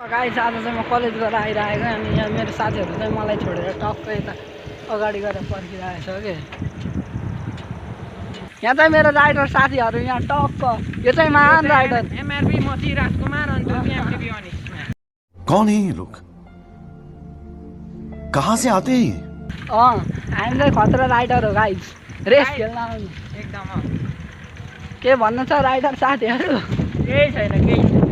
Guys आज चाहिँ म कलेज गएर आइरहेको अनि यहाँ मेरो साथीहरू चाहिँ मलाई छोडेर टक्कै यता अगाडि गएर पर्खिरहेको छ कि यहाँ चाहिँ मेरो राइडर साथीहरू यहाँ टक्क यो चाहिँ महान राइडर एमआरबी मती राजकुमार अनि एमटीबी अनिश। कौन है ये लोग? कहाँ से आते हैं? हामी चाहिँ खतरा राइडर हो गाइस, रेस खेल्न आउने एकदम के भन्नु छ राइडर साथीहरू? केही छैन केही।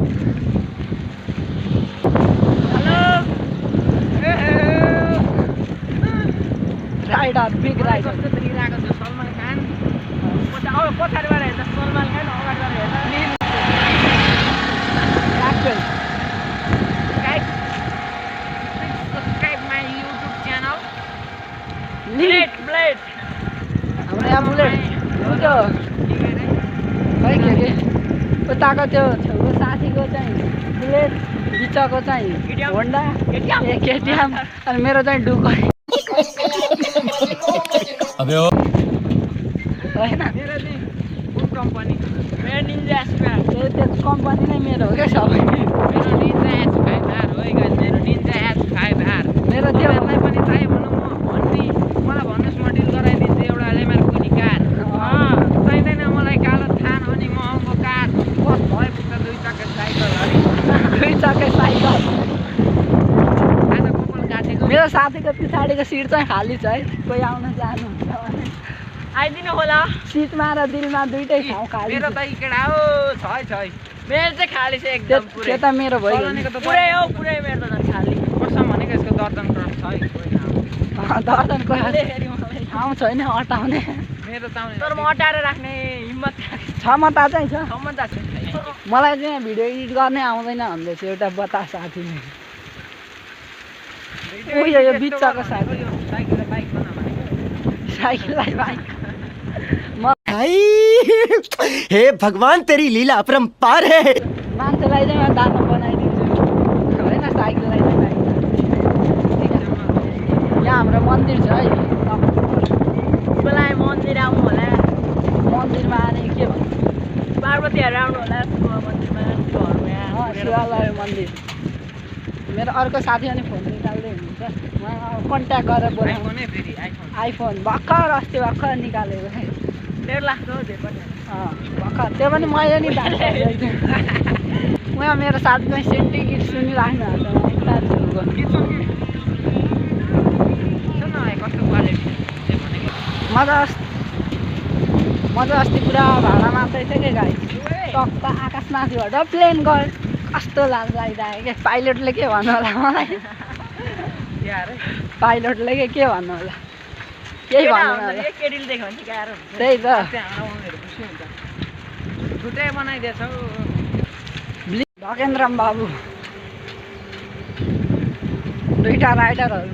Rider big rider Salman Khan पछाडिबाट हेर्दा सलमान खान अगाडिबाट हेर्दा subscribe my YouTube channel blade हाम्रो यहाँ बुलेट त्यो खै के उताको त्यो छेउको साथीको चाहिँ बुलेट, बिचको चाहिँ होन्डा, केटिएम अनि मेरो चाहिँ डुको अबे होइन मेरो चाहिँ कुन कम्पनी मेरो निन्जा एस5 त्यो कम्पनी नै मेरो हो क्या सबै। मेरो निन्जा एस5R हो गाइस, मेरो निन्जा एस5R। मेरो त्यो मलाई पनि चाहियो भनौँ म भन्ने मलाई भन्नुहोस् म डिल गराइदिन्छु एउटा लेमर कुनी कार। चाहिँदैन मलाई कालो थान अनि म आउँको कार बस भए पुग्छ दुई चक्के साइकल अनि आज कपाल काटेको मेरो साथीको पछाडिको सिट चाहिँ खाली छ है, कोही आउन चाहनुहुन्छ भने आइदिनु होला। सिटमा र दिलमा दुइटै ठाउँ खाली मेरो छ। त केटा हो छ मेरो चाहिँ खाली छ एकदम पुरै। त्यो त मेरो भयो पुरै हो पुरै मेरो त झन् खाली कसम भनेको यसको दर्जन क्रस छ है कोही दर्जनको ठाउँ छैन अटाउने, मेरो त तर म अटाएर राख्ने हिम्मत क्षमता चाहिँ छ। क्षमता छ। मलाई चाहिँ भिडियो एडिट गर्नै आउँदैन भन्दै थियो एउटा बता साथीले। उयो यो बिचको साथी साइकललाई बाइक बना भनेको साइकललाई बाइक हे भगवान तेरी लीला अपरंपार है। मान्छेलाई चाहिँ दाना बनाइदिन्छु होइन, साइकललाई चाहिँ बाइक। यहाँ हाम्रो मन्दिर छ है, बेला मन्दिर आउनु होला, मन्दिरमा आने के भन्छ पार्वतीहरू आउनु होला मन्दिरमा शिवालय मन्दिर। मेरो अर्को साथी अनि फोन निकाल्दै हुनुहुन्छ, कन्ट्याक्ट गरेर बोलाउनु। आइफोन भर्खर अस्ति भर्खर निकालेको है, 1.5 लाख हो त्यो पनि भर्खर, त्यो पनि मैले नि उहाँ मेरो साथी चाहिँ सेन्टी गीत सुनिराख्नु कस्तो क्वालिटी म त अस्ति पुरा भाडा मात्रै थियो कि गाई, टक्क आकाशमाथिबाट प्लेन गयो, कस्तो लाज लागिरहेको क्या। पाइलटले के भन्नु होला मलाई, पाइलटले के भन्नु होला, केही भन्नु होला। केटीले देख्यो भने गाह्रो हुन्छ त्यही त छुट्टै बनाइदिएछौ ढकेन्द्रम बाबु। दुईवटा राइडरहरू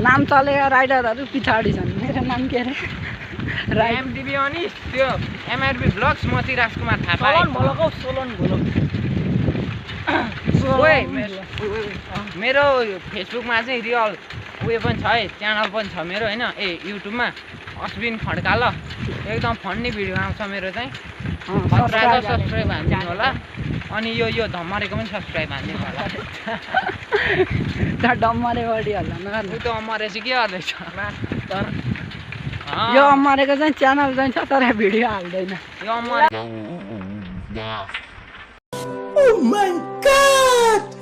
नाम चलेका राइडरहरू पछाडि छन्। मेरो नाम के अरे एमटीबी अनिश, त्यो एमआरबी ब्लग्स मती राजकुमार थापा। मेरो फेसबुकमा चाहिँ रियल उयो पनि छ है, च्यानल पनि छ मेरो होइन, युट्युबमा अश्विन खड्काल एकदम फन्नी भिडियो आउँछ मेरो चाहिँ। सब्सक्राइब हानिदिनु होला अनि यो धम्मरेको पनि सब्सक्राइब हानिदिनु होला। डम्मरे बढी होला न, ऊ त अमरे चाहिँ के गर्दैछ यो अमरेको चाहिँ च्यानल चाहिँ छ तर भिडियो हाल्दैन। यो अमरे Oh my God!